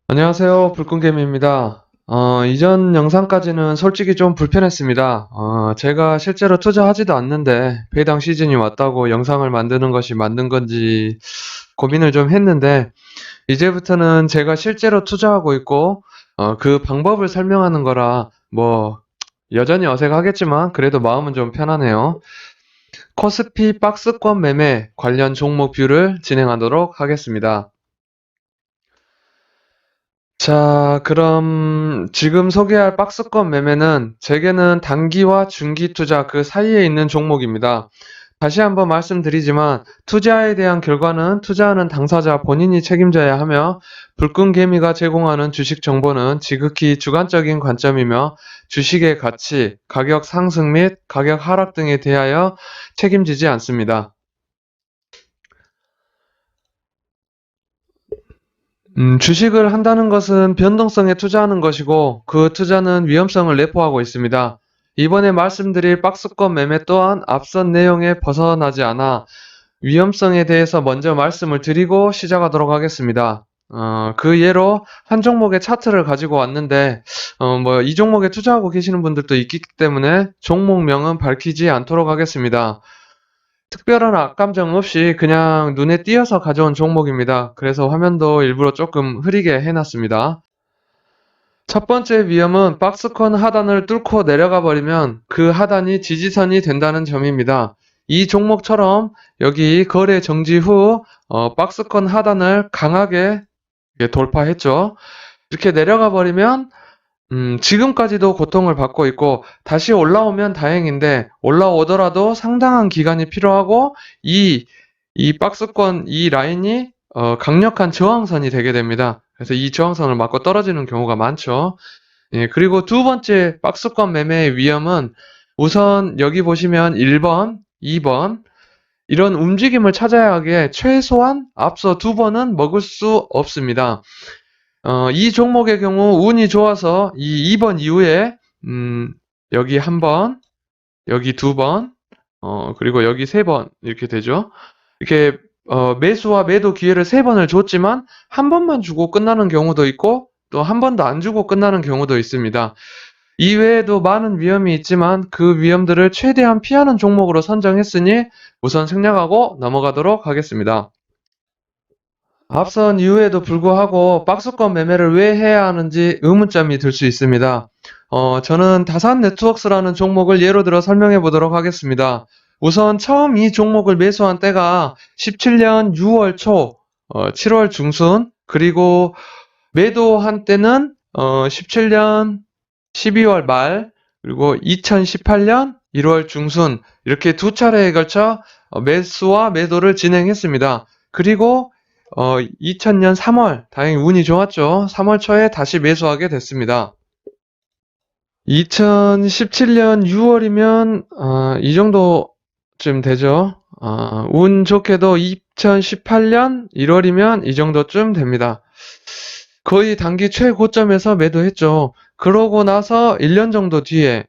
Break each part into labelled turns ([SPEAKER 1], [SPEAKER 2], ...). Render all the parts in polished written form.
[SPEAKER 1] 안녕하세요. 불끈개미입니다. 이전 영상까지는 솔직히 좀 불편했습니다. 제가 실제로 투자하지도 않는데 배당 시즌이 왔다고 영상을 만드는 것이 맞는 건지 고민을 좀 했는데 이제부터는 제가 실제로 투자하고 있고 그 방법을 설명하는 거라 뭐 여전히 어색하겠지만 그래도 마음은 좀 편하네요. 코스피 박스권 매매 관련 종목 뷰를 진행하도록 하겠습니다. 자, 그럼 지금 소개할 박스권 매매는 제게는 단기와 중기 투자 그 사이에 있는 종목입니다. 다시 한번 말씀드리지만 투자에 대한 결과는 투자하는 당사자 본인이 책임져야 하며 불끈개미가 제공하는 주식 정보는 지극히 주관적인 관점이며 주식의 가치, 가격 상승 및 가격 하락 등에 대하여 책임지지 않습니다. 주식을 한다는 것은 변동성에 투자하는 것이고 그 투자는 위험성을 내포하고 있습니다. 이번에 말씀드릴 박스권 매매 또한 앞선 내용에 벗어나지 않아 위험성에 대해서 먼저 말씀을 드리고 시작하도록 하겠습니다. 그 예로 한 종목의 차트를 가지고 왔는데 이 종목에 투자하고 계시는 분들도 있기 때문에 종목명은 밝히지 않도록 하겠습니다. 특별한 악감정 없이 그냥 눈에 띄어서 가져온 종목입니다. 그래서 화면도 일부러 조금 흐리게 해놨습니다. 첫 번째 위험은 박스권 하단을 뚫고 내려가 버리면 그 하단이 지지선이 된다는 점입니다. 이 종목처럼 여기 거래 정지 후 박스권 하단을 강하게 돌파했죠. 이렇게 내려가 버리면 지금까지도 고통을 받고 있고 다시 올라오면 다행인데 올라오더라도 상당한 기간이 필요하고 이 박스권 이 라인이 강력한 저항선이 되게 됩니다. 그래서 이 저항선을 맞고 떨어지는 경우가 많죠. 예, 그리고 두 번째 박스권 매매의 위험은 우선 여기 보시면 1번, 2번 이런 움직임을 찾아야 하기에 최소한 앞서 두 번은 먹을 수 없습니다. 이 종목의 경우 운이 좋아서 이 2번 이후에 여기 한 번, 여기 두 번, 그리고 여기 세 번 이렇게 되죠. 이렇게 매수와 매도 기회를 세 번을 줬지만 한 번만 주고 끝나는 경우도 있고 또 한 번도 안 주고 끝나는 경우도 있습니다. 이외에도 많은 위험이 있지만 그 위험들을 최대한 피하는 종목으로 선정했으니 우선 생략하고 넘어가도록 하겠습니다. 앞선 이유에도 불구하고 박스권 매매를 왜 해야 하는지 의문점이 들 수 있습니다. 저는 다산 네트워크스라는 종목을 예로 들어 설명해 보도록 하겠습니다. 우선 처음 이 종목을 매수한 때가 17년 6월 초, 7월 중순, 그리고 매도한 때는 17년 12월 말, 그리고 2018년 1월 중순, 이렇게 두 차례에 걸쳐 매수와 매도를 진행했습니다. 그리고 2000년 3월, 다행히 운이 좋았죠. 3월 초에 다시 매수하게 됐습니다. 2017년 6월이면 이 정도쯤 되죠. 운 좋게도 2018년 1월이면 이 정도쯤 됩니다. 거의 단기 최고점에서 매도했죠. 그러고 나서 1년 정도 뒤에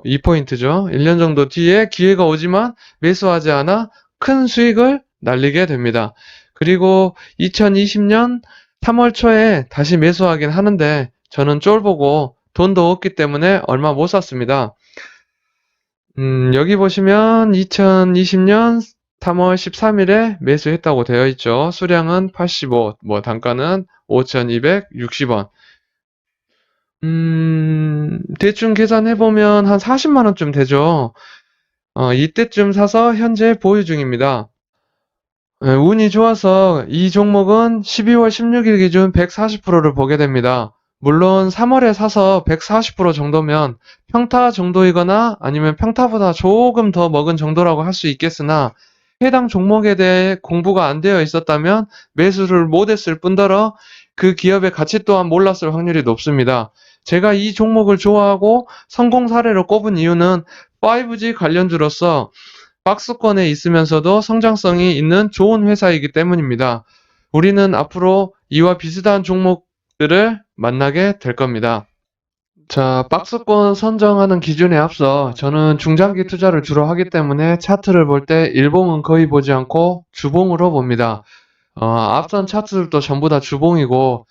[SPEAKER 1] 이 포인트죠. 1년 정도 뒤에 기회가 오지만 매수하지 않아 큰 수익을 날리게 됩니다. 그리고 2020년 3월 초에 다시 매수하긴 하는데 저는 쫄보고 돈도 없기 때문에 얼마 못 샀습니다. 여기 보시면 2020년 3월 13일에 매수했다고 되어 있죠. 수량은 85, 단가는 5,260원. 대충 계산해보면 한 40만원쯤 되죠. 이때쯤 사서 현재 보유 중입니다. 운이 좋아서 이 종목은 12월 16일 기준 140%를 보게 됩니다. 물론 3월에 사서 140% 정도면 평타 정도이거나 아니면 평타보다 조금 더 먹은 정도라고 할 수 있겠으나 해당 종목에 대해 공부가 안 되어 있었다면 매수를 못했을 뿐더러 그 기업의 가치 또한 몰랐을 확률이 높습니다. 제가 이 종목을 좋아하고 성공 사례로 꼽은 이유는 5G 관련주로서 박스권에 있으면서도 성장성이 있는 좋은 회사이기 때문입니다. 우리는 앞으로 이와 비슷한 종목들을 만나게 될 겁니다. 자, 박스권 선정하는 기준에 앞서 저는 중장기 투자를 주로 하기 때문에 차트를 볼 때 일봉은 거의 보지 않고 주봉으로 봅니다. 앞선 차트들도 전부 다 주봉이고,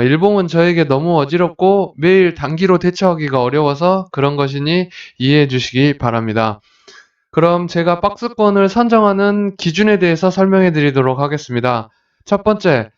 [SPEAKER 1] 일봉은 저에게 너무 어지럽고 매일 단기로 대처하기가 어려워서 그런 것이니 이해해 주시기 바랍니다. 그럼 제가 박스권을 선정하는 기준에 대해서 설명해 드리도록 하겠습니다. 첫 번째,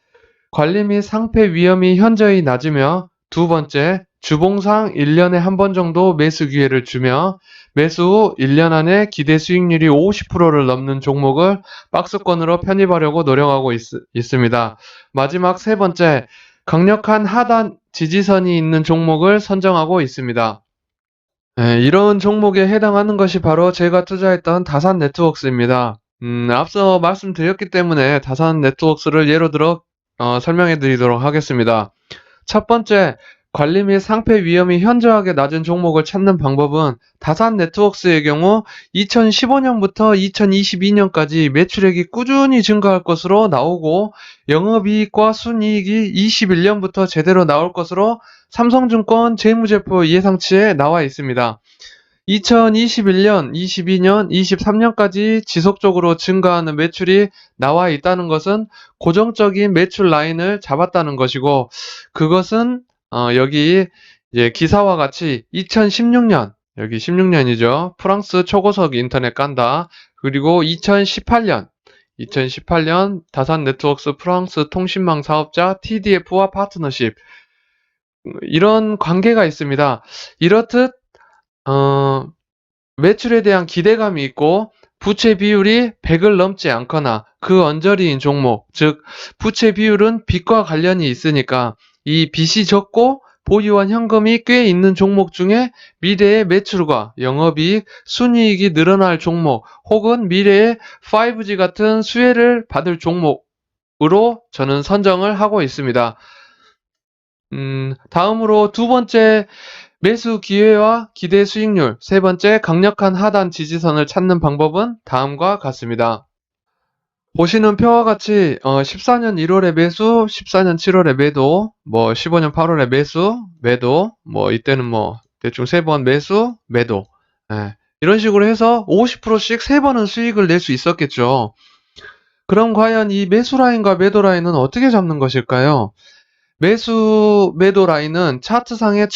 [SPEAKER 1] 관리 및 상패 위험이 현저히 낮으며, 두 번째, 주봉상 1년에 한 번 정도 매수 기회를 주며 매수 후 1년 안에 기대 수익률이 50%를 넘는 종목을 박스권으로 편입하려고 노력하고 있습니다. 마지막 세 번째, 강력한 하단 지지선이 있는 종목을 선정하고 있습니다. 네, 이런 종목에 해당하는 것이 바로 제가 투자했던 다산 네트워크스입니다. 앞서 말씀드렸기 때문에 다산 네트워크스를 예로 들어 설명해 드리도록 하겠습니다. 첫 번째, 관리 및 상패 위험이 현저하게 낮은 종목을 찾는 방법은 다산 네트워크스의 경우 2015년부터 2022년까지 매출액이 꾸준히 증가할 것으로 나오고 영업이익과 순이익이 21년부터 제대로 나올 것으로 삼성증권 재무제표 예상치에 나와 있습니다. 2021년, 22년, 23년까지 지속적으로 증가하는 매출이 나와 있다는 것은 고정적인 매출 라인을 잡았다는 것이고, 그것은 여기 이제 기사와 같이 2016년, 여기 16년이죠. 프랑스 초고속 인터넷 간다. 그리고 2018년 다산 네트워크스 프랑스 통신망 사업자 TDF와 파트너십, 이런 관계가 있습니다. 이렇듯 매출에 대한 기대감이 있고 부채 비율이 100을 넘지 않거나 그 언저리인 종목, 즉 부채 비율은 빚과 관련이 있으니까 이 빚이 적고 보유한 현금이 꽤 있는 종목 중에 미래의 매출과 영업이익, 순이익이 늘어날 종목, 혹은 미래의 5G 같은 수혜를 받을 종목으로 저는 선정을 하고 있습니다. 다음으로 두 번째, 매수 기회와 기대 수익률, 세 번째, 강력한 하단 지지선을 찾는 방법은 다음과 같습니다. 보시는 표와 같이 14년 1월에 매수, 14년 7월에 매도, 15년 8월에 매수, 매도, 이때는 대충 3번 매수, 매도, 예, 이런 식으로 해서 50%씩 3번은 수익을 낼 수 있었겠죠. 그럼 과연 이 매수 라인과 매도 라인은 어떻게 잡는 것일까요? 매도 라인은 차트상의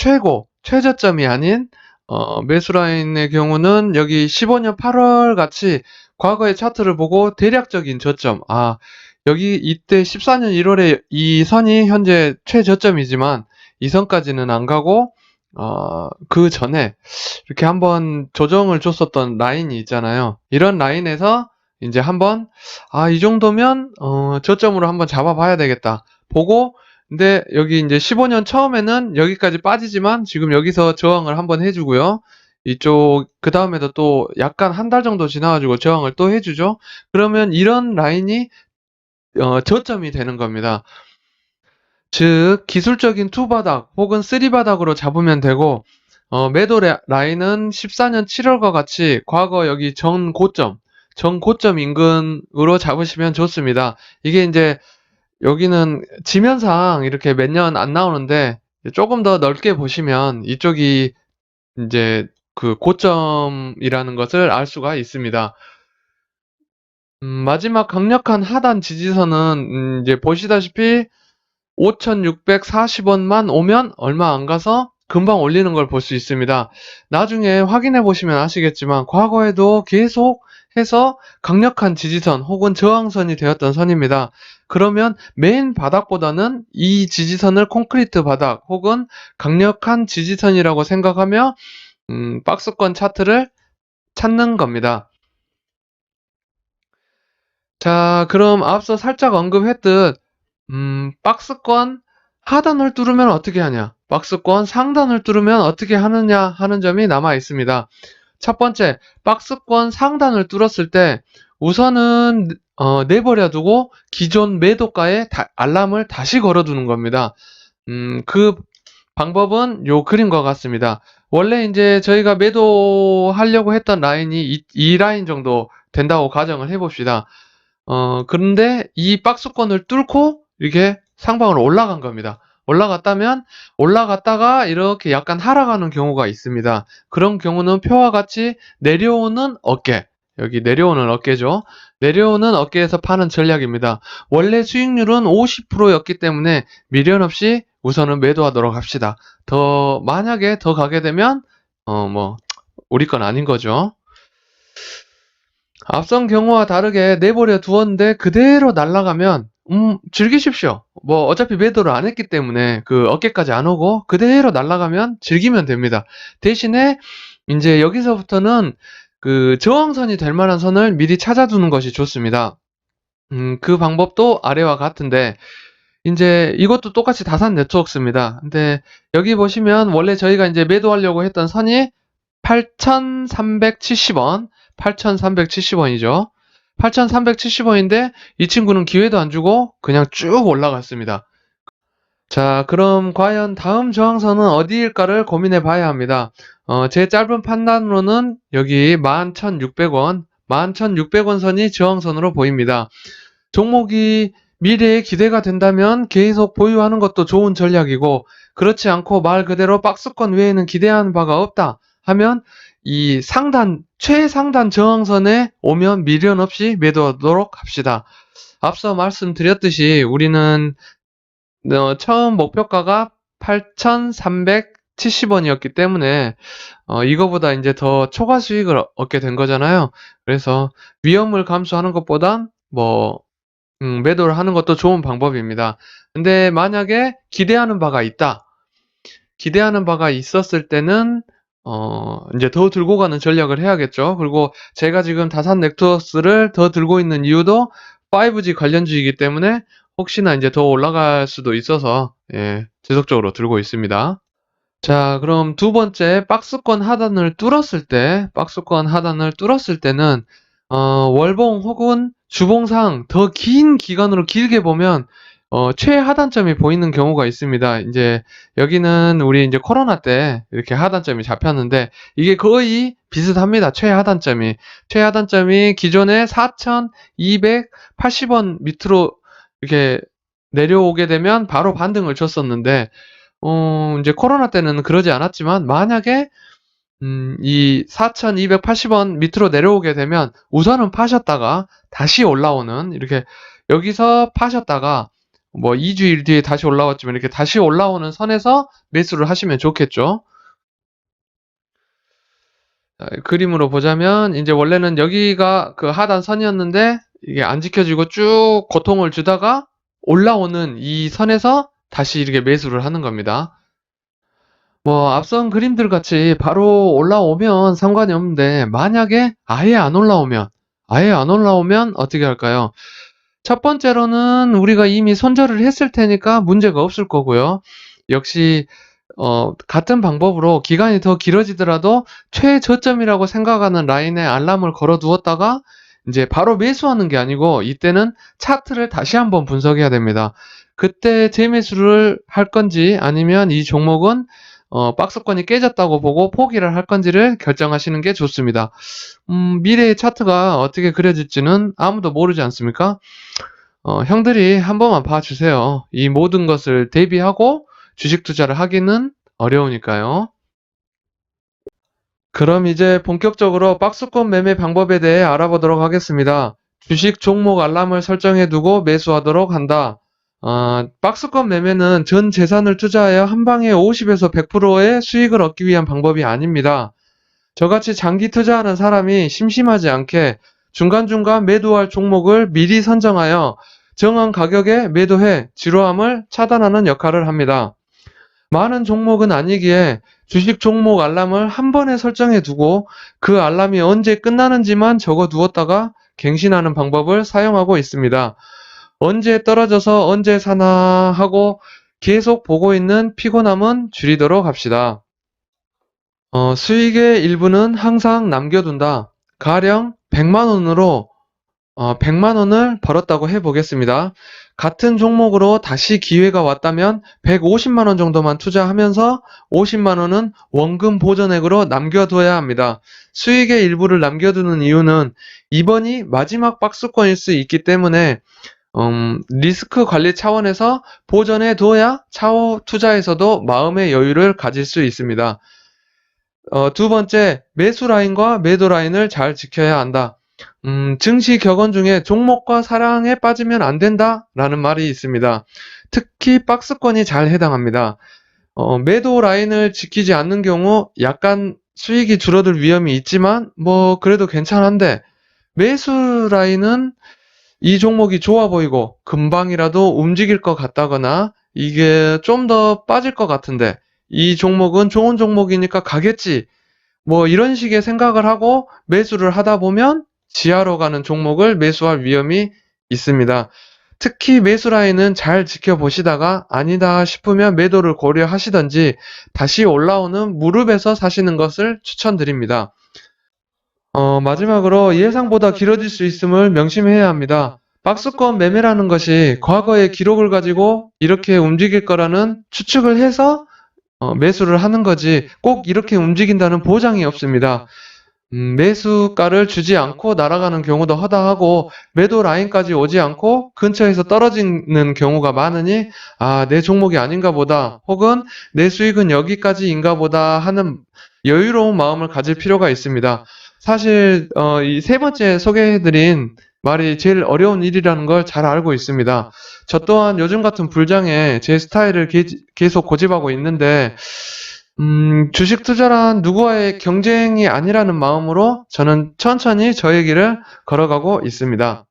[SPEAKER 1] 최저점이 아닌 매수 라인의 경우는 여기 15년 8월 같이 과거의 차트를 보고 대략적인 저점, 여기 이때 14년 1월에 이 선이 현재 최저점이지만 이 선까지는 안 가고 그 전에 이렇게 한번 조정을 줬었던 라인이 있잖아요. 이런 라인에서 이제 한번 이 정도면 저점으로 한번 잡아봐야 되겠다 보고, 근데 여기 이제 15년 처음에는 여기까지 빠지지만 지금 여기서 저항을 한번 해주고요. 이쪽 그 다음에도 또 약간 한 달 정도 지나가지고 저항을 또 해주죠. 그러면 이런 라인이 저점이 되는 겁니다. 즉 기술적인 2바닥 혹은 3바닥으로 잡으면 되고, 매도 라인은 14년 7월과 같이 과거 여기 전 고점 인근으로 잡으시면 좋습니다. 이게 이제 여기는 지면상 이렇게 몇 년 안 나오는데 조금 더 넓게 보시면 이쪽이 이제 그 고점이라는 것을 알 수가 있습니다. 마지막 강력한 하단 지지선은 이제 보시다시피 5,640원만 오면 얼마 안 가서 금방 올리는 걸 볼 수 있습니다. 나중에 확인해 보시면 아시겠지만 과거에도 계속 해서 강력한 지지선 혹은 저항선이 되었던 선입니다. 그러면 맨 바닥보다는 이 지지선을 콘크리트 바닥 혹은 강력한 지지선이라고 생각하며 박스권 차트를 찾는 겁니다. 자, 그럼 앞서 살짝 언급했듯 박스권 하단을 뚫으면 어떻게 하냐, 박스권 상단을 뚫으면 어떻게 하느냐 하는 점이 남아 있습니다. 첫 번째, 박스권 상단을 뚫었을 때 우선은 내버려 두고 기존 매도가에 알람을 다시 걸어두는 겁니다. 그 방법은 요 그림과 같습니다. 원래 이제 저희가 매도하려고 했던 라인이 이 라인 정도 된다고 가정을 해봅시다. 그런데 이 박스권을 뚫고 이렇게 상방으로 올라간 겁니다. 올라갔다가 이렇게 약간 하락하는 경우가 있습니다. 그런 경우는 표와 같이 내려오는 어깨, 여기 내려오는 어깨죠. 내려오는 어깨에서 파는 전략입니다. 원래 수익률은 50%였기 때문에 미련 없이 우선은 매도하도록 합시다. 만약에 더 가게 되면, 우리 건 아닌 거죠. 앞선 경우와 다르게 내버려 두었는데 그대로 날아가면, 즐기십시오. 어차피 매도를 안 했기 때문에 그 어깨까지 안 오고 그대로 날아가면 즐기면 됩니다. 대신에, 이제 여기서부터는 그 저항선이 될 만한 선을 미리 찾아두는 것이 좋습니다. 그 방법도 아래와 같은데, 이제 이것도 똑같이 다산 네트워크입니다. 근데 여기 보시면 원래 저희가 이제 매도하려고 했던 선이 8,370원, 8,370원이죠. 8,370원인데 이 친구는 기회도 안 주고 그냥 쭉 올라갔습니다. 자, 그럼 과연 다음 저항선은 어디일까를 고민해 봐야 합니다. 제 짧은 판단으로는 여기 11,600원, 11,600원 선이 저항선으로 보입니다. 종목이 미래에 기대가 된다면 계속 보유하는 것도 좋은 전략이고, 그렇지 않고 말 그대로 박스권 외에는 기대하는 바가 없다 하면 이 최상단 저항선에 오면 미련 없이 매도하도록 합시다. 앞서 말씀드렸듯이 우리는 처음 목표가가 8,370원이었기 때문에 이거보다 이제 더 초과 수익을 얻게 된 거잖아요. 그래서 위험을 감수하는 것보단 매도를 하는 것도 좋은 방법입니다. 근데 만약에 기대하는 바가 있다. 기대하는 바가 있었을 때는 이제 더 들고 가는 전략을 해야겠죠. 그리고 제가 지금 다산 넥투어스를 더 들고 있는 이유도 5G 관련주이기 때문에 혹시나 이제 더 올라갈 수도 있어서, 예, 지속적으로 들고 있습니다. 자, 그럼 두 번째, 박스권 하단을 뚫었을 때는, 월봉 혹은 주봉상 더 긴 기간으로 길게 보면, 최하단점이 보이는 경우가 있습니다. 이제, 여기는 우리 이제 코로나 때 이렇게 하단점이 잡혔는데, 이게 거의 비슷합니다. 최하단점이 기존에 4,280원 밑으로 이렇게 내려오게 되면 바로 반등을 줬었는데, 이제 코로나 때는 그러지 않았지만, 만약에, 이 4,280원 밑으로 내려오게 되면, 우선은 파셨다가, 다시 올라오는, 이렇게, 여기서 파셨다가, 2주일 뒤에 다시 올라왔지만, 이렇게 다시 올라오는 선에서 매수를 하시면 좋겠죠. 자, 그림으로 보자면, 이제 원래는 여기가 그 하단 선이었는데, 이게 안 지켜지고 쭉 고통을 주다가, 올라오는 이 선에서 다시 이렇게 매수를 하는 겁니다. 앞선 그림들 같이 바로 올라오면 상관이 없는데, 만약에 아예 안 올라오면 어떻게 할까요? 첫 번째로는 우리가 이미 손절을 했을 테니까 문제가 없을 거고요. 역시, 같은 방법으로 기간이 더 길어지더라도 최저점이라고 생각하는 라인에 알람을 걸어 두었다가, 이제 바로 매수하는 게 아니고, 이때는 차트를 다시 한번 분석해야 됩니다. 그때 재매수를 할 건지, 아니면 이 종목은 박스권이 깨졌다고 보고 포기를 할 건지를 결정하시는 게 좋습니다. 미래의 차트가 어떻게 그려질지는 아무도 모르지 않습니까? 형들이 한 번만 봐주세요. 이 모든 것을 대비하고 주식 투자를 하기는 어려우니까요. 그럼 이제 본격적으로 박스권 매매 방법에 대해 알아보도록 하겠습니다. 주식 종목 알람을 설정해 두고 매수하도록 한다. 박스권 매매는 전 재산을 투자하여 한 방에 50에서 100%의 수익을 얻기 위한 방법이 아닙니다. 저같이 장기 투자하는 사람이 심심하지 않게 중간중간 매도할 종목을 미리 선정하여 정한 가격에 매도해 지루함을 차단하는 역할을 합니다. 많은 종목은 아니기에 주식 종목 알람을 한 번에 설정해 두고 그 알람이 언제 끝나는지만 적어 두었다가 갱신하는 방법을 사용하고 있습니다. 언제 떨어져서 언제 사나 하고 계속 보고 있는 피곤함은 줄이도록 합시다. 수익의 일부는 항상 남겨둔다. 가령 100만원으로 100만원을 벌었다고 해보겠습니다. 같은 종목으로 다시 기회가 왔다면 150만원 정도만 투자하면서 50만원은 원금 보전액으로 남겨둬야 합니다. 수익의 일부를 남겨두는 이유는 이번이 마지막 박스권일 수 있기 때문에 리스크 관리 차원에서 보전해 둬야 차후 투자에서도 마음의 여유를 가질 수 있습니다. 두 번째, 매수 라인과 매도 라인을 잘 지켜야 한다. 증시 격언 중에 종목과 사랑에 빠지면 안 된다라는 말이 있습니다. 특히 박스권이 잘 해당합니다. 매도 라인을 지키지 않는 경우 약간 수익이 줄어들 위험이 있지만 뭐 그래도 괜찮은데 매수 라인은 이 종목이 좋아 보이고 금방이라도 움직일 것 같다거나 이게 좀 더 빠질 것 같은데 이 종목은 좋은 종목이니까 가겠지. 뭐 이런 식의 생각을 하고 매수를 하다 보면 지하로 가는 종목을 매수할 위험이 있습니다. 특히 매수 라인은 잘 지켜보시다가 아니다 싶으면 매도를 고려하시던지 다시 올라오는 무릎에서 사시는 것을 추천드립니다. 마지막으로 예상보다 길어질 수 있음을 명심해야 합니다. 박스권 매매라는 것이 과거의 기록을 가지고 이렇게 움직일 거라는 추측을 해서 매수를 하는 거지 꼭 이렇게 움직인다는 보장이 없습니다. 매수가를 주지 않고 날아가는 경우도 허다하고 매도 라인까지 오지 않고 근처에서 떨어지는 경우가 많으니 아, 내 종목이 아닌가 보다 혹은 내 수익은 여기까지인가 보다 하는 여유로운 마음을 가질 필요가 있습니다. 사실 이 세 번째 소개해드린 말이 제일 어려운 일이라는 걸 잘 알고 있습니다. 저 또한 요즘 같은 불장에 제 스타일을 계속 고집하고 있는데 주식 투자란 누구와의 경쟁이 아니라는 마음으로 저는 천천히 저의 길을 걸어가고 있습니다.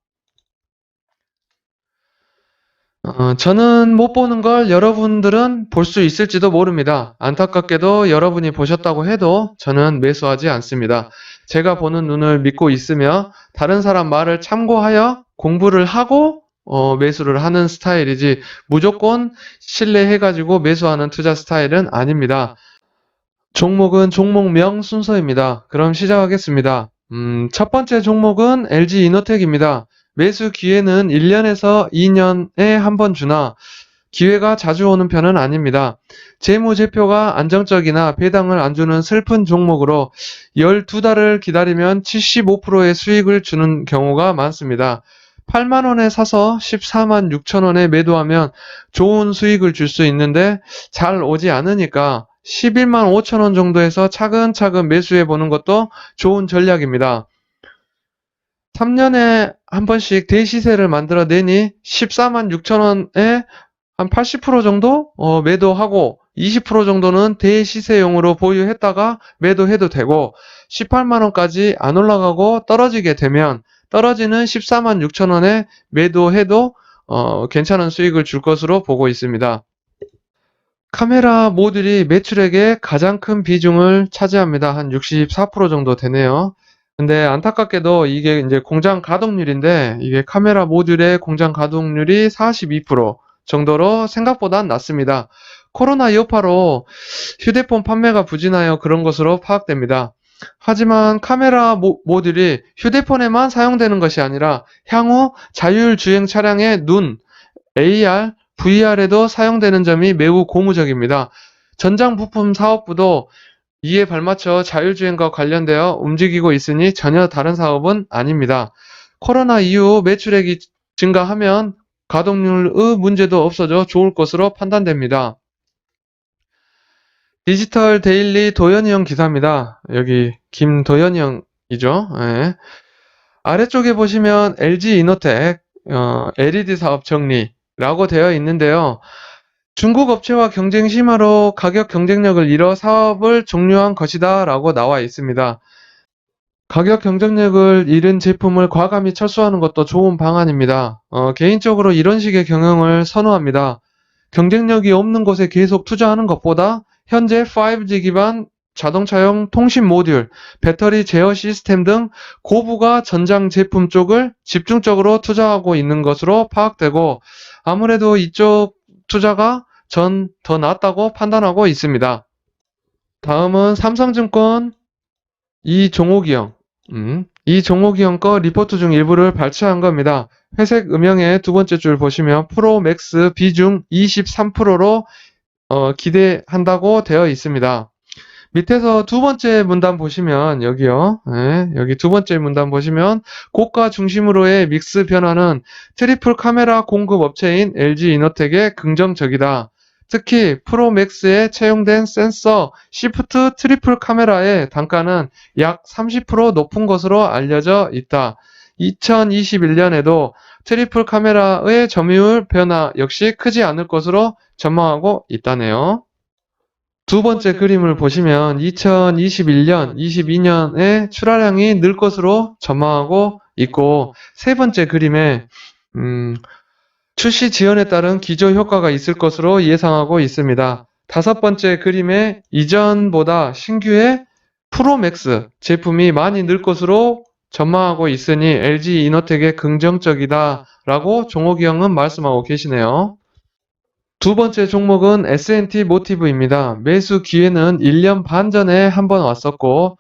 [SPEAKER 1] 저는 못 보는 걸 여러분들은 볼 수 있을지도 모릅니다. 안타깝게도 여러분이 보셨다고 해도 저는 매수하지 않습니다. 제가 보는 눈을 믿고 있으며 다른 사람 말을 참고하여 공부를 하고 매수를 하는 스타일이지 무조건 신뢰해가지고 매수하는 투자 스타일은 아닙니다. 종목은 종목명 순서입니다. 그럼 시작하겠습니다. 첫 번째 종목은 LG 이노텍입니다. 매수 기회는 1년에서 2년에 한 번 주나 기회가 자주 오는 편은 아닙니다. 재무제표가 안정적이나 배당을 안 주는 슬픈 종목으로 12달을 기다리면 75%의 수익을 주는 경우가 많습니다. 8만 원에 사서 14만 6천 원에 매도하면 좋은 수익을 줄 수 있는데 잘 오지 않으니까 11만 5천 원 정도에서 차근차근 매수해 보는 것도 좋은 전략입니다. 3년에 한 번씩 대시세를 만들어 내니 14만 6천 원에 한 80% 정도 매도하고 20% 정도는 대시세용으로 보유했다가 매도해도 되고 18만 원까지 안 올라가고 떨어지게 되면 떨어지는 14만 6천 원에 매도해도 괜찮은 수익을 줄 것으로 보고 있습니다. 카메라 모듈이 매출액의 가장 큰 비중을 차지합니다. 한 64% 정도 되네요. 근데 안타깝게도 이게 이제 공장 가동률인데 이게 카메라 모듈의 공장 가동률이 42% 정도로 생각보다 낮습니다. 코로나 여파로 휴대폰 판매가 부진하여 그런 것으로 파악됩니다. 하지만 카메라 모듈이 휴대폰에만 사용되는 것이 아니라 향후 자율주행 차량의 눈, AR, VR에도 사용되는 점이 매우 고무적입니다. 전장 부품 사업부도 이에 발맞춰 자율주행과 관련되어 움직이고 있으니 전혀 다른 사업은 아닙니다. 코로나 이후 매출액이 증가하면 가동률의 문제도 없어져 좋을 것으로 판단됩니다. 디지털 데일리 도현이 형 기사입니다. 여기 김도현이 형이죠. 예. 아래쪽에 보시면 LG 이노텍 LED 사업 정리라고 되어 있는데요. 중국 업체와 경쟁 심화로 가격 경쟁력을 잃어 사업을 종료한 것이다 라고 나와 있습니다. 가격 경쟁력을 잃은 제품을 과감히 철수하는 것도 좋은 방안입니다. 개인적으로 이런 식의 경영을 선호합니다. 경쟁력이 없는 곳에 계속 투자하는 것보다 현재 5G 기반 자동차용 통신 모듈, 배터리 제어 시스템 등 고부가 전장 제품 쪽을 집중적으로 투자하고 있는 것으로 파악되고 아무래도 이쪽 투자가 전 더 낫다고 판단하고 있습니다. 다음은 삼성증권 이종옥이 형. 이종옥이 형 거 리포트 중 일부를 발췌한 겁니다. 회색 음영의 두 번째 줄 보시면 프로맥스 비중 23%로 기대한다고 되어 있습니다. 밑에서 두 번째 문단 보시면 여기요. 네, 여기 두 번째 문단 보시면 고가 중심으로의 믹스 변화는 트리플 카메라 공급 업체인 LG 이노텍에 긍정적이다. 특히 프로맥스에 채용된 센서 시프트 트리플 카메라의 단가는 약 30% 높은 것으로 알려져 있다. 2021년에도 트리플 카메라의 점유율 변화 역시 크지 않을 것으로 전망하고 있다네요. 두 번째 그림을 보시면 2021년, 22년에 출하량이 늘 것으로 전망하고 있고, 세 번째 그림에 출시 지연에 따른 기저 효과가 있을 것으로 예상하고 있습니다. 다섯 번째 그림에 이전보다 신규의 프로맥스 제품이 많이 늘 것으로 전망하고 있으니 LG 이노텍에 긍정적이다라고 종옥이 형은 말씀하고 계시네요. 두 번째 종목은 S&T 모티브입니다. 매수 기회는 1년 반 전에 한번 왔었고,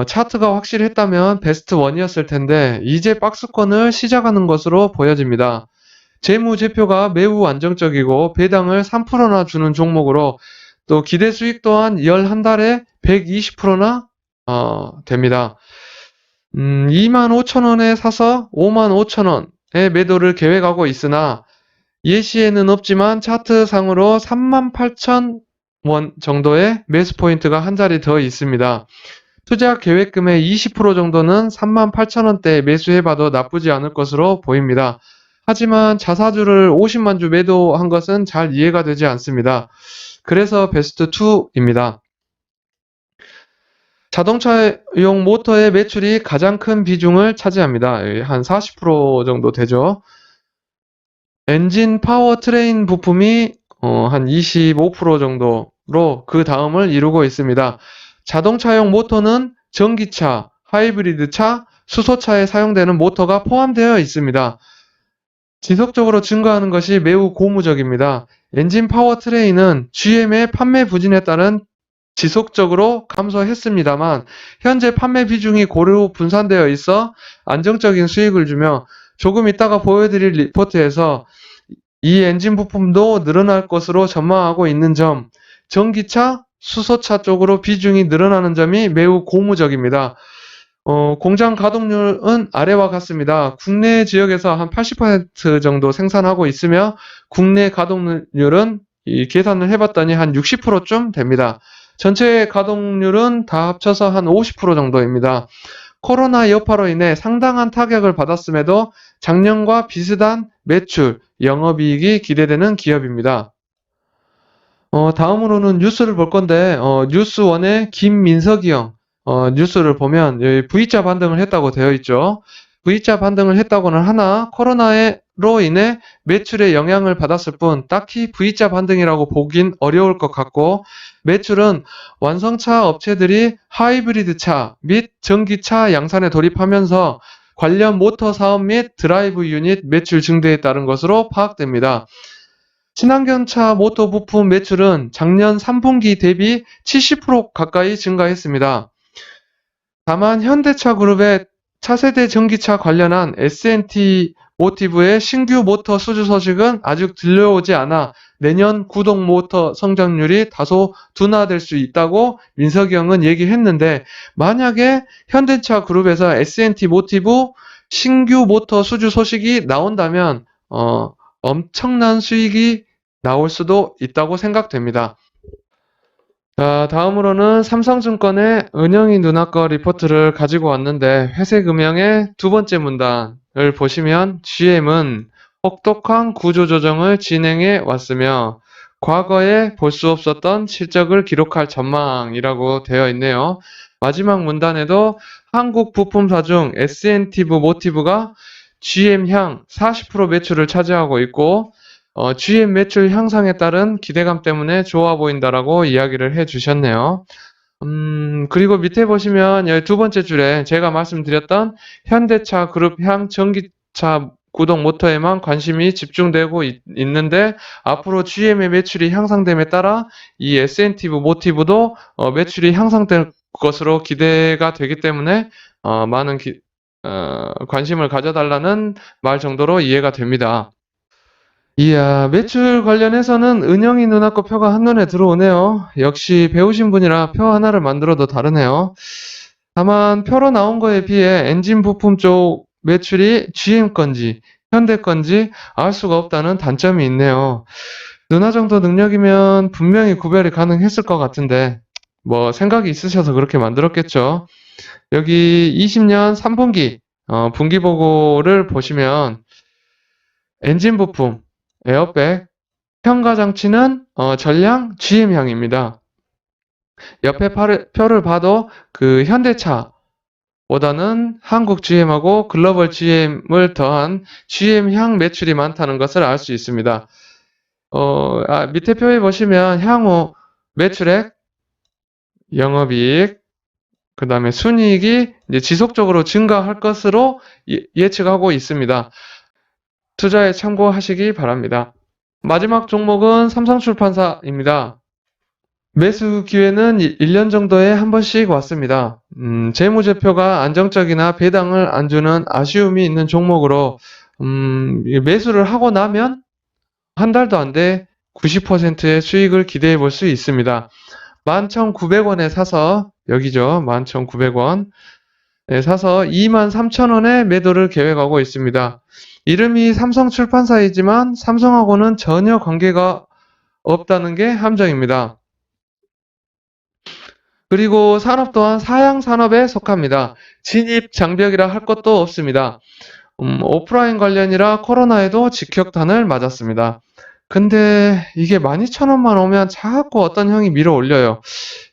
[SPEAKER 1] 차트가 확실했다면 베스트 1이었을 텐데, 이제 박스권을 시작하는 것으로 보여집니다. 재무제표가 매우 안정적이고, 배당을 3%나 주는 종목으로, 또 기대 수익 또한 11달에 120%나 됩니다. 25,000원에 사서 55,000원에 매도를 계획하고 있으나, 예시에는 없지만 차트상으로 38,000원 정도의 매수 포인트가 한 자리 더 있습니다. 투자 계획금의 20% 정도는 38,000원대에 매수해봐도 나쁘지 않을 것으로 보입니다. 하지만 자사주를 50만 주 매도한 것은 잘 이해가 되지 않습니다. 그래서 베스트 2입니다. 자동차용 모터의 매출이 가장 큰 비중을 차지합니다. 한 40% 정도 되죠. 엔진 파워트레인 부품이 한 25% 정도로 그 다음을 이루고 있습니다. 자동차용 모터는 전기차, 하이브리드차, 수소차에 사용되는 모터가 포함되어 있습니다. 지속적으로 증가하는 것이 매우 고무적입니다. 엔진 파워트레인은 GM의 판매 부진에 따른 지속적으로 감소했습니다만 현재 판매 비중이 고루 분산되어 있어 안정적인 수익을 주며 조금 이따가 보여드릴 리포트에서 이 엔진 부품도 늘어날 것으로 전망하고 있는 점, 전기차, 수소차 쪽으로 비중이 늘어나는 점이 매우 고무적입니다. 공장 가동률은 아래와 같습니다. 국내 지역에서 한 80% 정도 생산하고 있으며 국내 가동률은 계산을 해봤더니 한 60%쯤 됩니다. 전체 가동률은 다 합쳐서 한 50% 정도입니다. 코로나 여파로 인해 상당한 타격을 받았음에도 작년과 비슷한 매출, 영업이익이 기대되는 기업입니다. 다음으로는 뉴스를 볼 건데, 뉴스원의 김민석이 형, 뉴스를 보면 여기 V자 반등을 했다고 되어 있죠. V자 반등을 했다고는 하나 코로나로 인해 매출에 영향을 받았을 뿐 딱히 V자 반등이라고 보긴 어려울 것 같고 매출은 완성차 업체들이 하이브리드차 및 전기차 양산에 돌입하면서 관련 모터 사업 및 드라이브 유닛 매출 증대에 따른 것으로 파악됩니다. 친환경차 모터 부품 매출은 작년 3분기 대비 70% 가까이 증가했습니다. 다만 현대차 그룹의 차세대 전기차 관련한 S&T 모티브의 신규 모터 수주 소식은 아직 들려오지 않아 내년 구동 모터 성장률이 다소 둔화될 수 있다고 민석이 형은 얘기했는데 만약에 현대차 그룹에서 S&T 모티브 신규 모터 수주 소식이 나온다면 엄청난 수익이 나올 수도 있다고 생각됩니다. 자, 다음으로는 삼성증권의 은영이 누나 거 리포트를 가지고 왔는데 회색음영의 두 번째 문단을 보시면 GM은 혹독한 구조조정을 진행해 왔으며 과거에 볼 수 없었던 실적을 기록할 전망이라고 되어 있네요. 마지막 문단에도 한국 부품사 중 S&T 모티브가 GM향 40% 매출을 차지하고 있고 GM 매출 향상에 따른 기대감 때문에 좋아 보인다라고 이야기를 해주셨네요. 그리고 밑에 보시면 여기 두 번째 줄에 제가 말씀드렸던 현대차 그룹향 전기차 구동 모터에만 관심이 집중되고 있는데 앞으로 GM의 매출이 향상됨에 따라 이 S&T 모티브도 매출이 향상될 것으로 기대가 되기 때문에 많은 관심을 가져달라는 말 정도로 이해가 됩니다. 이야, 매출 관련해서는 은영이 누나 거 표가 한눈에 들어오네요. 역시 배우신 분이라 표 하나를 만들어도 다르네요. 다만 표로 나온 거에 비해 엔진 부품 쪽 매출이 GM 건지 현대 건지 알 수가 없다는 단점이 있네요. 누나 정도 능력이면 분명히 구별이 가능했을 것 같은데, 뭐 생각이 있으셔서 그렇게 만들었겠죠. 여기 20년 3분기, 분기 보고를 보시면 엔진 부품, 에어백, 평가 장치는 전량 GM향입니다. 옆에 표를 봐도 그 현대차보다는 한국 GM하고 글로벌 GM을 더한 GM향 매출이 많다는 것을 알 수 있습니다. 밑에 표에 보시면 향후 매출액, 영업이익, 그 다음에 순이익이 이제 지속적으로 증가할 것으로 예측하고 있습니다. 투자에 참고하시기 바랍니다. 마지막 종목은 삼성출판사입니다. 매수 기회는 1년 정도에 한 번씩 왔습니다. 재무제표가 안정적이나 배당을 안 주는 아쉬움이 있는 종목으로, 매수를 하고 나면 한 달도 안 돼 90%의 수익을 기대해 볼 수 있습니다. 11,900원에 사서, 여기죠. 11,900원. 네, 사서 23,000원에 매도를 계획하고 있습니다. 이름이 삼성출판사이지만 삼성하고는 전혀 관계가 없다는 게 함정입니다. 그리고 산업 또한 사양 산업에 속합니다. 진입 장벽이라 할 것도 없습니다. 오프라인 관련이라 코로나에도 직격탄을 맞았습니다. 근데 이게 12,000원만 오면 자꾸 어떤 형이 밀어 올려요.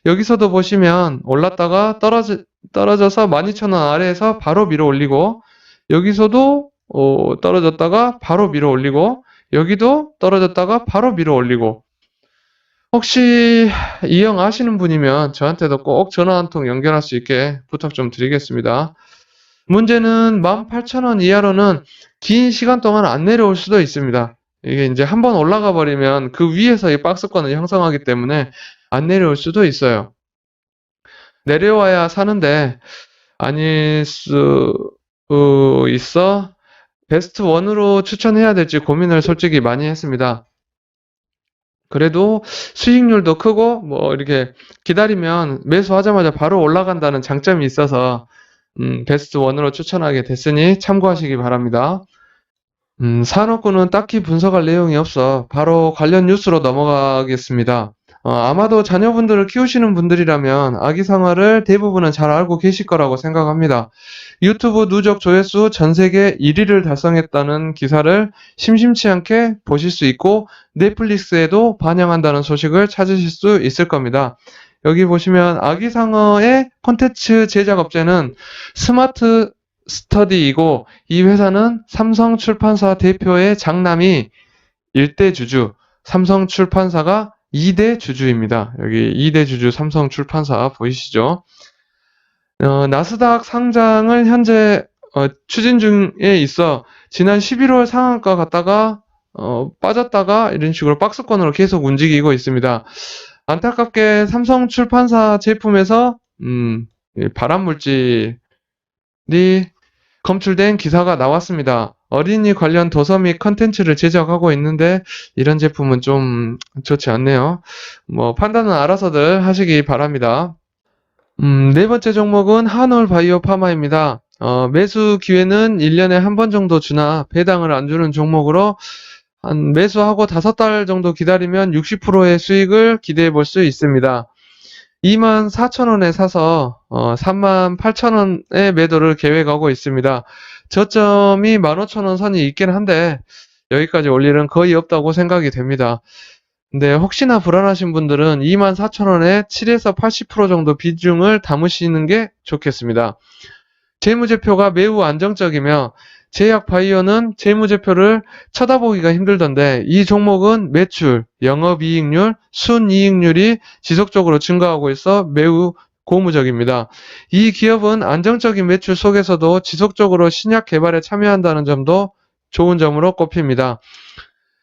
[SPEAKER 1] 여기서도 보시면 올랐다가 떨어져서 12,000원 아래에서 바로 밀어 올리고, 여기서도 떨어졌다가 바로 밀어 올리고, 여기도 떨어졌다가 바로 밀어 올리고. 혹시 이 형 아시는 분이면 저한테도 꼭 전화 한 통 연결할 수 있게 부탁 좀 드리겠습니다. 문제는 18,000원 이하로는 긴 시간 동안 안 내려올 수도 있습니다. 이게 이제 한번 올라가 버리면 그 위에서 이 박스권을 형성하기 때문에 안 내려올 수도 있어요. 내려와야 사는데 아닐 수 있어 베스트 1으로 추천해야 될지 고민을 솔직히 많이 했습니다. 그래도 수익률도 크고 뭐 이렇게 기다리면 매수하자마자 바로 올라간다는 장점이 있어서 베스트 1으로 추천하게 됐으니 참고하시기 바랍니다. 산업군은 딱히 분석할 내용이 없어 바로 관련 뉴스로 넘어가겠습니다. 아마도 자녀분들을 키우시는 분들이라면 아기상어를 대부분은 잘 알고 계실 거라고 생각합니다. 유튜브 누적 조회수 전 세계 1위를 달성했다는 기사를 심심치 않게 보실 수 있고 넷플릭스에도 반영한다는 소식을 찾으실 수 있을 겁니다. 여기 보시면 아기상어의 콘텐츠 제작 업체는 스마트 스터디이고 이 회사는 삼성출판사 대표의 장남이 1대 주주, 삼성출판사가 2대 주주입니다. 여기 2대 주주 삼성출판사 보이시죠? 나스닥 상장을 현재 추진 중에 있어 지난 11월 상한가 갔다가 빠졌다가 이런 식으로 박스권으로 계속 움직이고 있습니다. 안타깝게 삼성출판사 제품에서 발암물질이 검출된 기사가 나왔습니다. 어린이 관련 도서 및 컨텐츠를 제작하고 있는데 이런 제품은 좀 좋지 않네요. 뭐 판단은 알아서들 하시기 바랍니다. 네 번째 종목은 한올바이오 파마입니다. 매수 기회는 1년에 한 번 정도 주나 배당을 안 주는 종목으로 한 매수하고 5달 정도 기다리면 60%의 수익을 기대해 볼 수 있습니다. 24,000원에 사서 38,000원에 매도를 계획하고 있습니다. 저점이 15,000원 선이 있긴 한데 여기까지 올 일은 거의 없다고 생각이 됩니다. 근데 혹시나 불안하신 분들은 24,000원에 7에서 80% 정도 비중을 담으시는 게 좋겠습니다. 재무제표가 매우 안정적이며 제약바이오는 재무제표를 쳐다보기가 힘들던데 이 종목은 매출, 영업이익률, 순이익률이 지속적으로 증가하고 있어 매우 고무적입니다. 이 기업은 안정적인 매출 속에서도 지속적으로 신약 개발에 참여한다는 점도 좋은 점으로 꼽힙니다.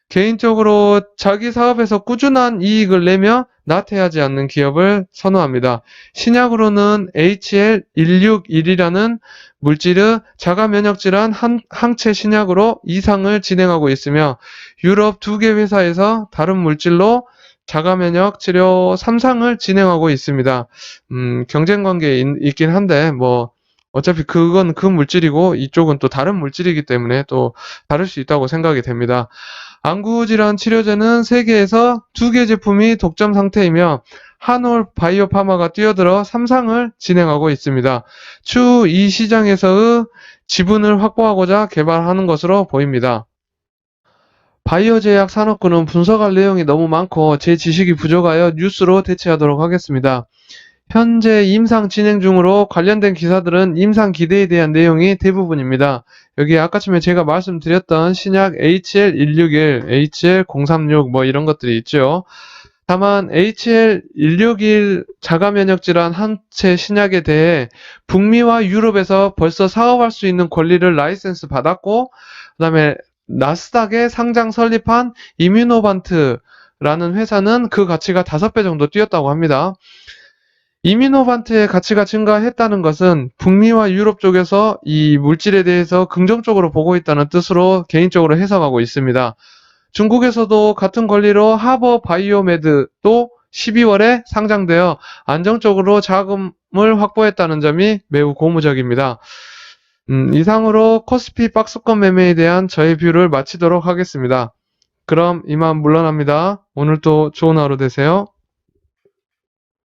[SPEAKER 1] 개인적으로 자기 사업에서 꾸준한 이익을 내며 나태하지 않는 기업을 선호합니다. 신약으로는 HL161이라는 물질의 자가면역질환 항체 신약으로 이상을 진행하고 있으며 유럽 2개 회사에서 다른 물질로 자가면역 치료 3상을 진행하고 있습니다. 경쟁관계에 있긴 한데 뭐 어차피 그건 그 물질이고 이쪽은 또 다른 물질이기 때문에 또 다를 수 있다고 생각이 됩니다. 안구질환 치료제는 세계에서 2개 제품이 독점 상태이며 한올 바이오파마가 뛰어들어 3상을 진행하고 있습니다. 추후 이 시장에서의 지분을 확보하고자 개발하는 것으로 보입니다. 바이오 제약 산업군은 분석할 내용이 너무 많고 제 지식이 부족하여 뉴스로 대체하도록 하겠습니다. 현재 임상 진행 중으로 관련된 기사들은 임상 기대에 대한 내용이 대부분입니다. 여기 아까쯤에 제가 말씀드렸던 신약 HL161, HL036 뭐 이런 것들이 있죠. 다만 HL161 자가면역질환 항체 신약에 대해 북미와 유럽에서 벌써 사업할 수 있는 권리를 라이센스 받았고, 그 다음에 나스닥에 상장 설립한 이뮤노반트라는 회사는 그 가치가 5배 정도 뛰었다고 합니다. 이뮤노반트의 가치가 증가했다는 것은 북미와 유럽 쪽에서 이 물질에 대해서 긍정적으로 보고 있다는 뜻으로 개인적으로 해석하고 있습니다. 중국에서도 같은 권리로 하버 바이오메드도 12월에 상장되어 안정적으로 자금을 확보했다는 점이 매우 고무적입니다. 이상으로 코스피 박스권 매매에 대한 저의 뷰를 마치도록 하겠습니다. 그럼 이만 물러납니다. 오늘도 좋은 하루 되세요.